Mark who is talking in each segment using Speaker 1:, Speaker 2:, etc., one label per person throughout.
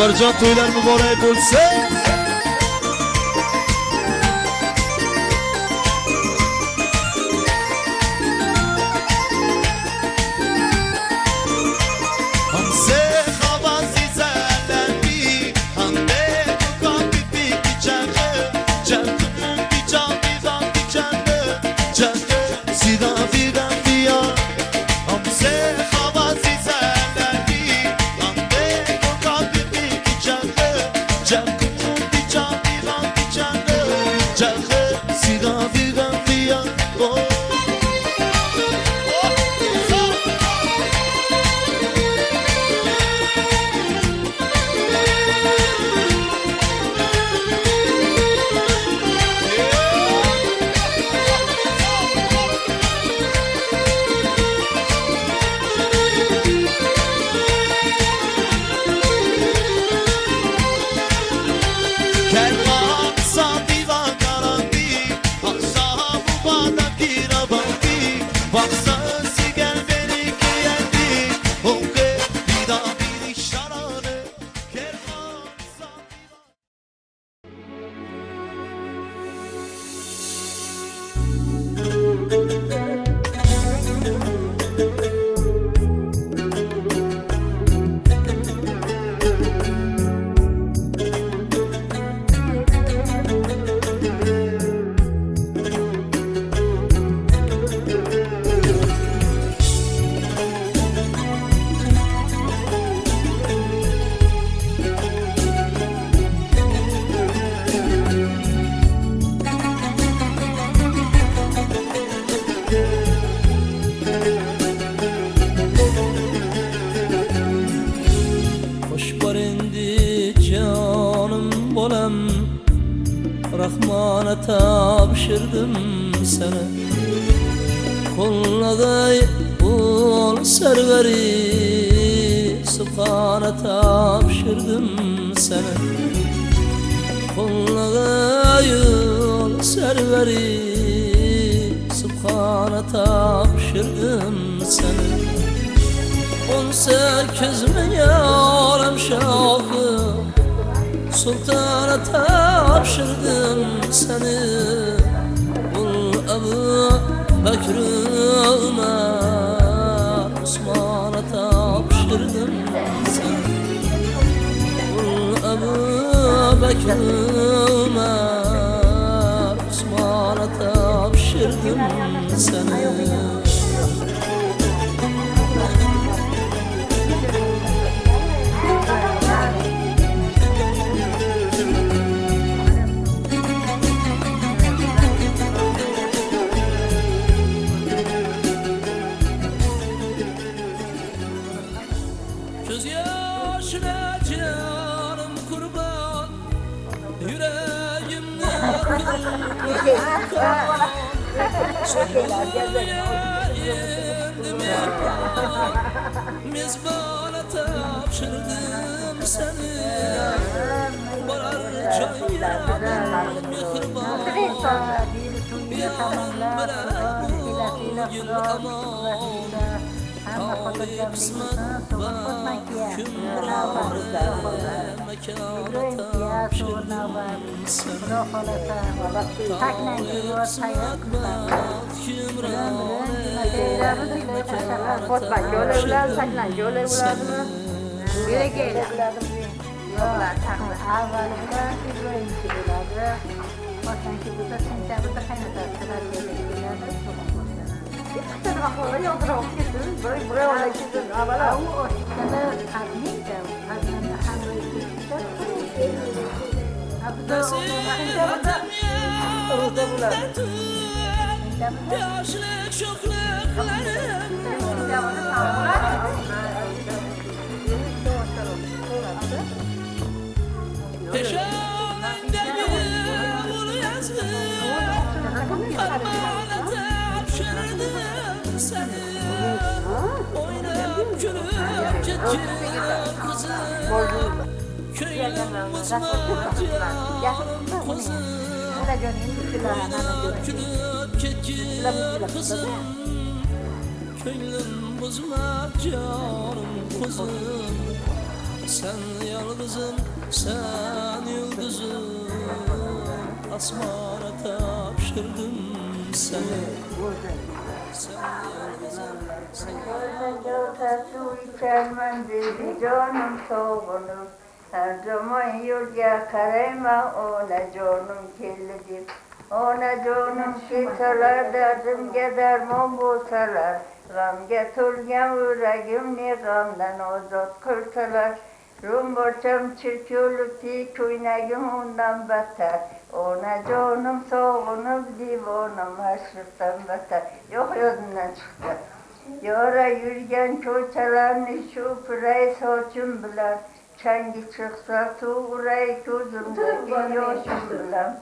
Speaker 1: Ömercan to'ylar muborak bo'lsin.
Speaker 2: Rahmana tapşırdım sana. Kolladay ol serveri, Subhana tapşırdım sana. Kolladay ol serveri, Subhana tapşırdım sana. 18 milyarım şahı, Sultana tapşırdım seni. Ul Ebu Bekir Ömer, Osman'a tapşırdım seni. Ul Ebu Bekir Ömer, Osman'a tapşırdım seni. Göz yaşına canım kurban, yüreğimde kırıkan. Sonuna indim yapan, mezbana tapşırdım seni. Bararca yanım mihriban, yarın bile bugün aman. Talip kısmet bak kümrane, mekana tapşırdım seni. Talip kısmet bak kümrane, mekana tapşırdım seni. Nasihatim yardımda tut, yaşlık şokluklarım. Peşamende bir ulu yazdım, parmağına tapşırdım seni. Oynayıp gülüp gittim kızım, köylüm bozma canım kuzum. Oynayıp gülüp gittim kızım, köylüm bozma canım kuzum. Sen yalnızım, sen yıldızım, asmana tapşırdım seni. Sen yalnızım, sen
Speaker 3: Gözde su içermem dedi canım soğunum. Her zaman yurga karayma ona canım kirlidir. Ona canım keseler derdimge derman bulsalar. Gam getirgen yüreğimni gamdan ozat kırsalar. Rum borçam çirkülüpti köynegim ondan beter. Ona canım soğunum divanım haşrıktan beter. Yok yodundan çıktı. Yara yürgen koçalarını şu pırayı saçım bilen. Çengi çıksa tuğrayı gözümdeki yaşım bilen.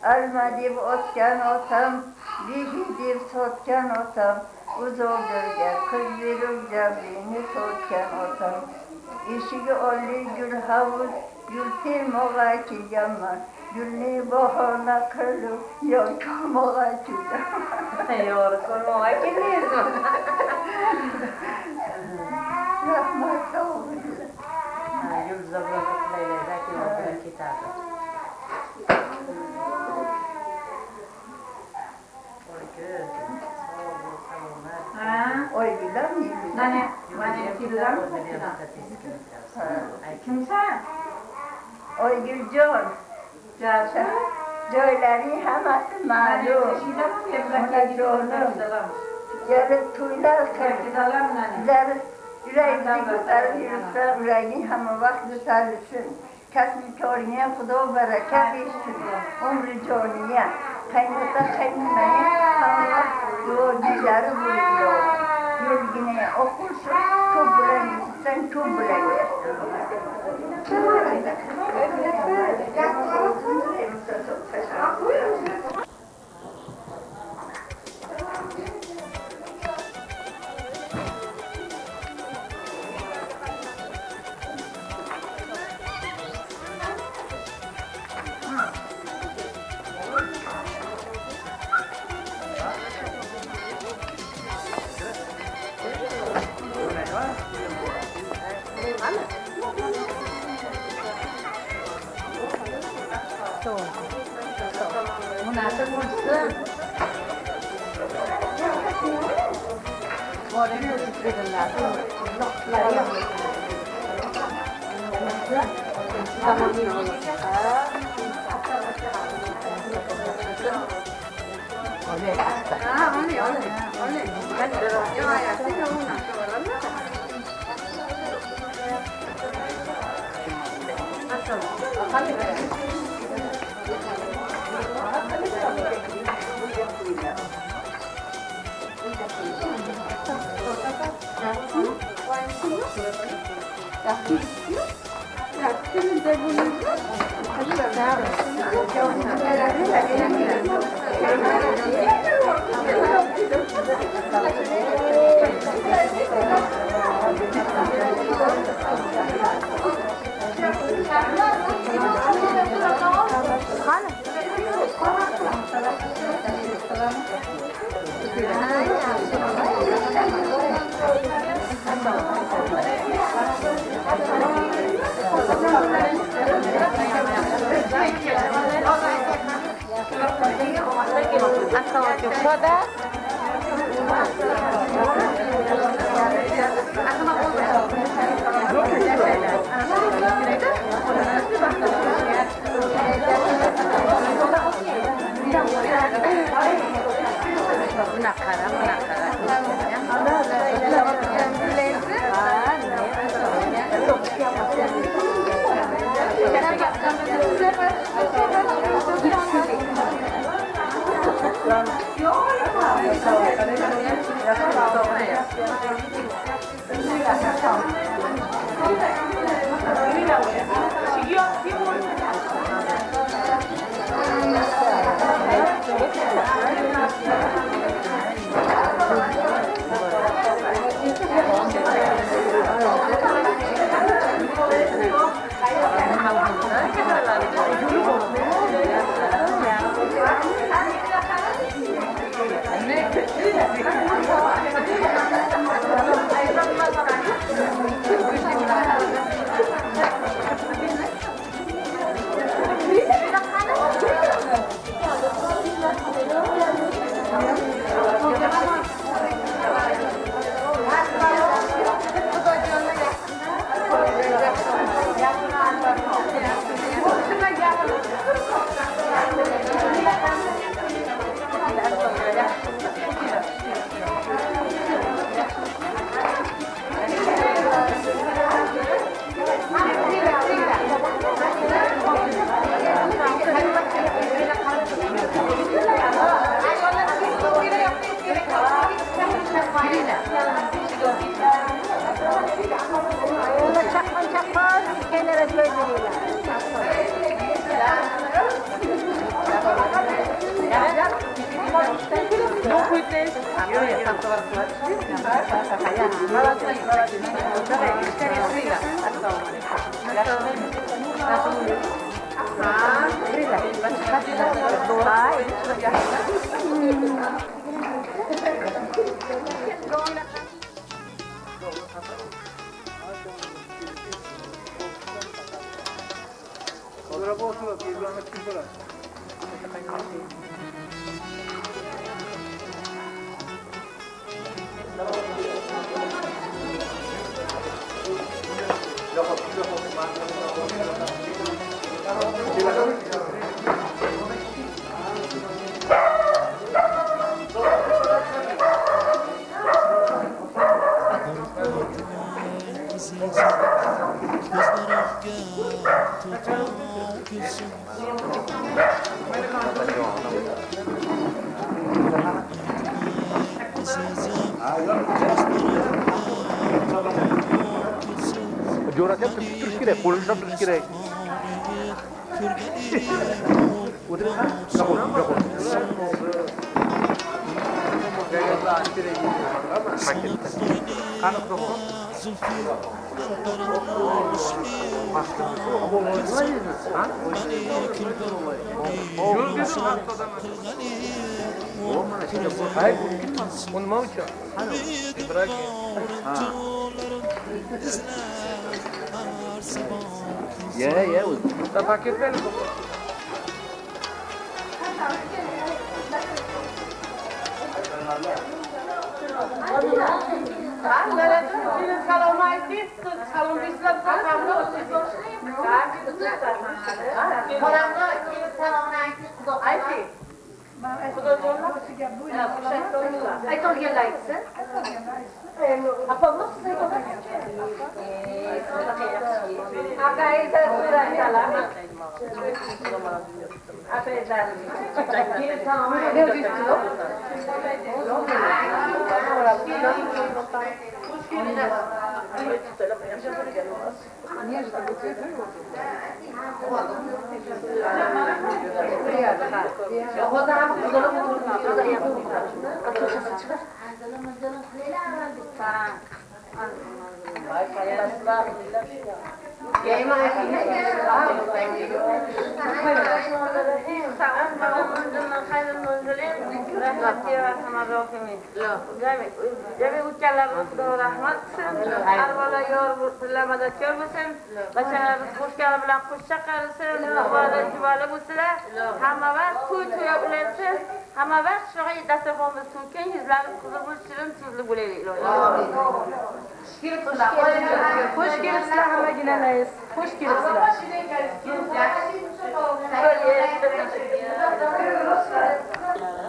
Speaker 3: Almadip otken otam, bihidip sotken otam. Uzoldirge kız verirge beni sotken otam. İşigi olli gül havuz, gül tilmoğa kilgemman. Gülni bohana kırlı, yorkulmoğa kilgemman.
Speaker 4: Yorkulmoğa geliyorsun.
Speaker 3: Rahmet olsun.
Speaker 4: Yıl zamanı zaki okuyan kitabı.
Speaker 3: Oy bilen mi?
Speaker 4: Nane kilden kimsen?
Speaker 3: Oy Gülcan.
Speaker 4: Caşa.
Speaker 3: Cöyleri hemen malum. Ona canım. Yarı tuylar kırıklar. Yüreğini tutar yürüse yüreğin hemen vakti sarılsın. Kesmi körüne kudu bereket işsin. Umru canıya. Kaynata kaynanaya Allah yol güzeli buluyor. Yürgine okursun, çok bilen gitsen çok bilen gelsin.
Speaker 5: Coğrafya Türk gerek, Polonca Türk gerek. Ya,
Speaker 6: Paket verin.
Speaker 7: Hamma vaqt shunaqa dasturxonimiz to'lgan, yuzlarimiz qizil bo'lib, shirin tuzli bo'laylik. Xush kelibsizlar hammaginalar. Xush kelibsizlar.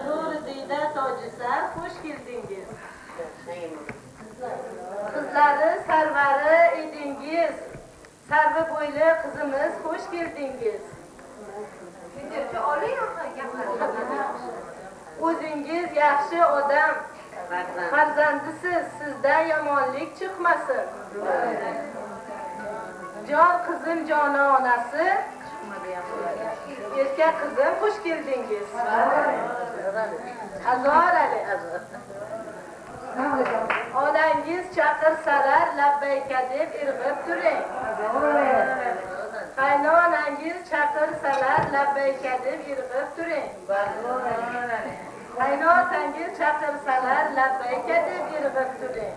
Speaker 7: Nuridiyda Tojisar, xush keldingiz. Qizlari sarvari edingiz. Sarvi bo'yli qizimiz, xush keldingiz. O'zingiz yaxshi odam, farzandisiz, sizdan yomonlik chiqmasin. Jon qizim jononasi, erkak qizim, xush keldingiz. Azorali. Onangiz chaqirsalar labbayka deb irg'ib turing. Qaynonangiz chaqirsalar labbayka deb irg'ib turing. Qaynotangiz chaqirsalar labbayka deb irg'ib turing.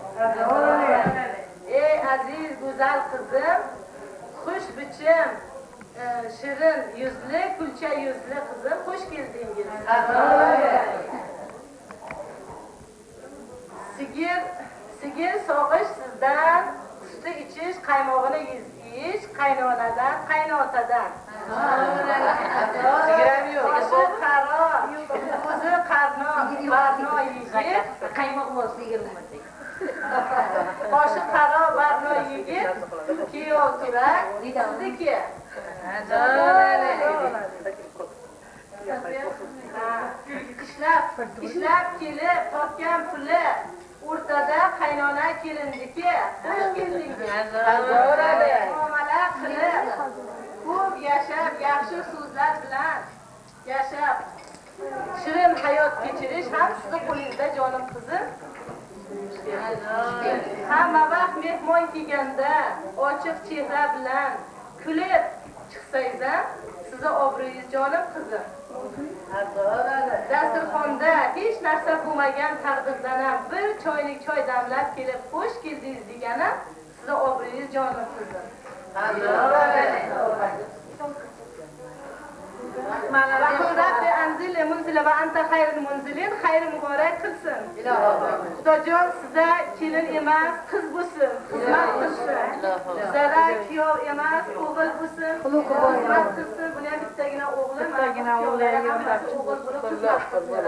Speaker 7: Ey aziz go'zal qizim, xush bichim, shirin yuzli, kulcha yuzli qizim, xush keldingiz. Sigir sog'ish sizdan, suti ichish, qaymog'ini yeyish, qaynonadan, qaynotadan. Boshi qaro, ko'zi qarno yigit, qaymoq bo'lsa yigirmadik. Boshi qaro, barno yigit, kiyov turak, sizniki. Ishlab kelib topgan puli o'rtada qaynona kelindiki, xush keldingiz. Muomala qilib, ko'p yashab, yaxshi so'zlar bilan yashab, shirin hayot kechirish ham sizni qo'lingizda Hamma vaqt mehmon kelganda ochiq chehra bilan kulib chiqsangiz ham sizni obro'yingiz jonim qizim. Dasturxonda hech narsa bo'lmagan taqdirdan ham bir choylik choy damlab kelib xush keldingiz degani sizni obro'yingiz jonim qizim. Rabbi anzil munzila va anta xayrul munzilin, xayri muborak qilsin. Xudojon sizga kelin emas, qiz bo'lsin, xizmat qilsin. Sizga kuyov emas, o'g'il bo'lsin, xizmat qilsin. Buni ham bittagina o'g'li, bittagina o'g'li ham o'g'il bo'lib xizmat qilsin.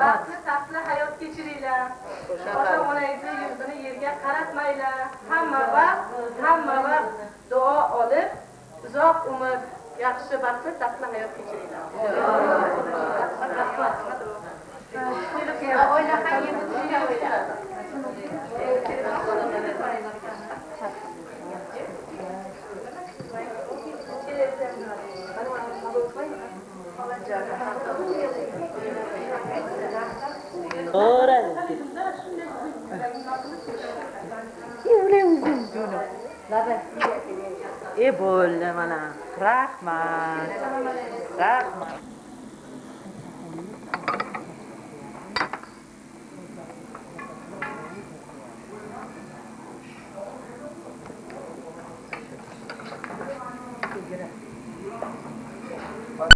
Speaker 7: Baxtli taxtli hayot kechiringlar. Ota-onangizni yuzini yerga qaratmanglar. Hamma vaqt duo olib, uzoq umr yaxshi baxtli taxtli hayot kechiringlar.
Speaker 4: bo'ldi mana. Rahmat.